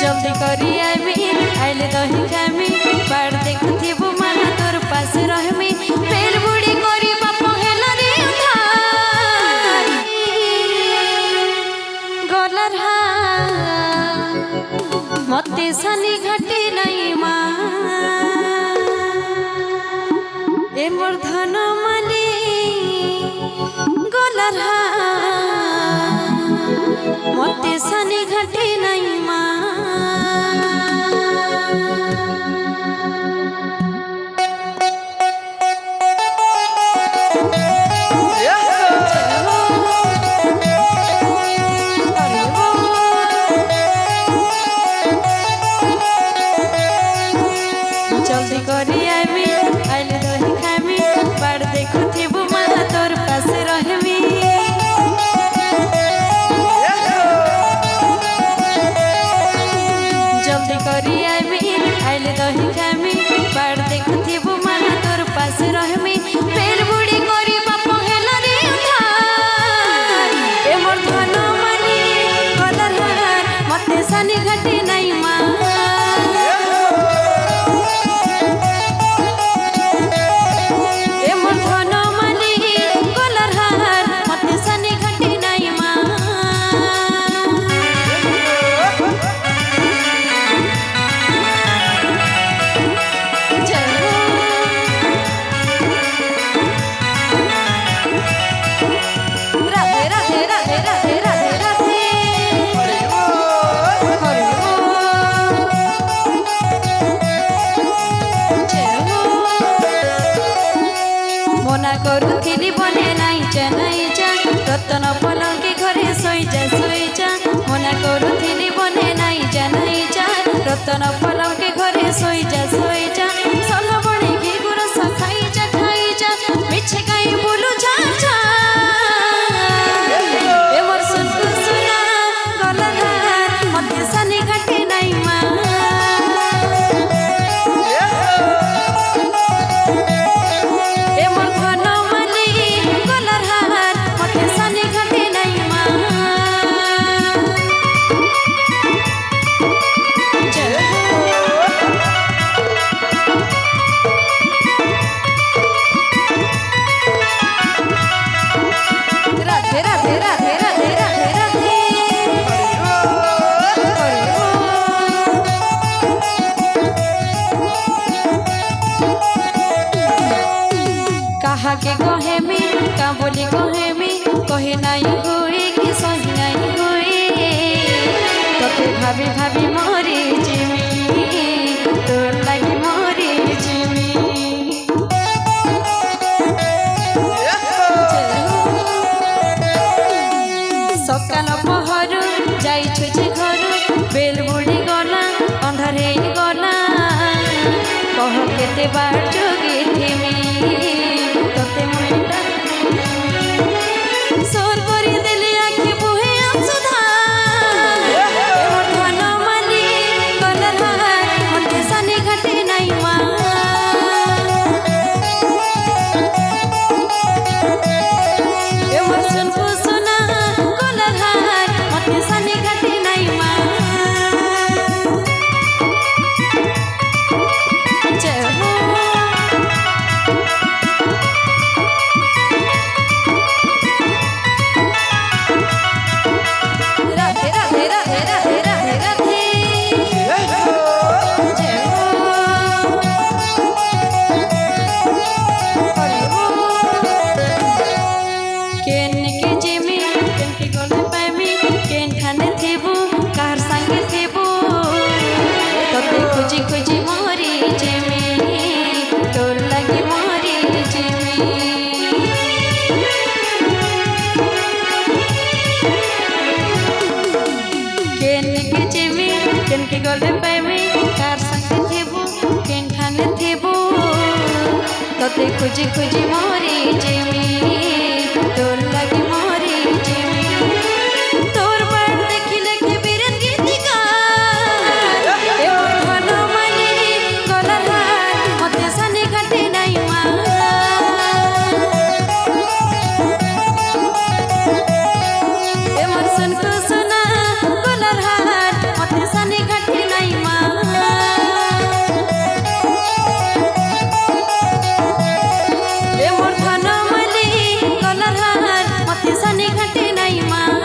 जल्दी करी आइमी आइले दही खामी बाड़ देखुथिबु माना तोर पास रहमी फेर बुड़ी करी बाप हेला रे उधार गलर हा मते सानी घाटी नहीं मा ए मोर धन मानी गलर हा मते सानी घाटी नहीं मा जल्दी करी आइमी आइले दही खामी बाड़ देखुथिबु माना तोर पास रहमी जल्दी करी आइमी आइले दही खामी बाड़ देखुथिबु माना तोर पास रहमी फेर बुड़ी करी बाप हेला रे उधार ए मोर धन मानी गलर हार मते सानी घाटी नहीं मा मना करुथिली बने नाइचा नाइचा रतन पलंके घरे सोइजा सोइजा मना करुथिली बने नाइचा नाइचा रतन पलंके घरे सोइजा सोइजा सल बणे घी गुरस खाइजा खाइजा मिछे काई बोलु छा छा ए मोर सुनकु सुना गलर मते सानी घाटे नाइ मा के कहे में का बोली कहे में कहे नहीं हुए कि सही नहीं हुए तोते भाभी भाभी मोरे जिमी तोर लगी मोरे जिमी सकाल पहर जाई छे घर बेल बुड़ी गला अंधार हे गला कह केते बार जोगी थेमी सोर करी देली आखि बुहे आंसुधा मोर धन मानी गलर हार मते सानी घाटी नहीं मा ए मोर सुनकु सुना गलर हार मते सानी घाटी नहीं मा जय हो खुजी खुजी मोरी जेमी तोर लगी मोरी जेमी केन के जेमी केन के गले पाइमी कार संगे थेबू केन ठाने थेबू तते खुजी खुजी मोरी जेमी तोर लगी मोरी जेमी तोर बाड़ देखिले के बिरन गीतिका सुना गलर हार मते सानी घाटी ସାଥି ସାନି ଘାଟି ନାଇଁ ମା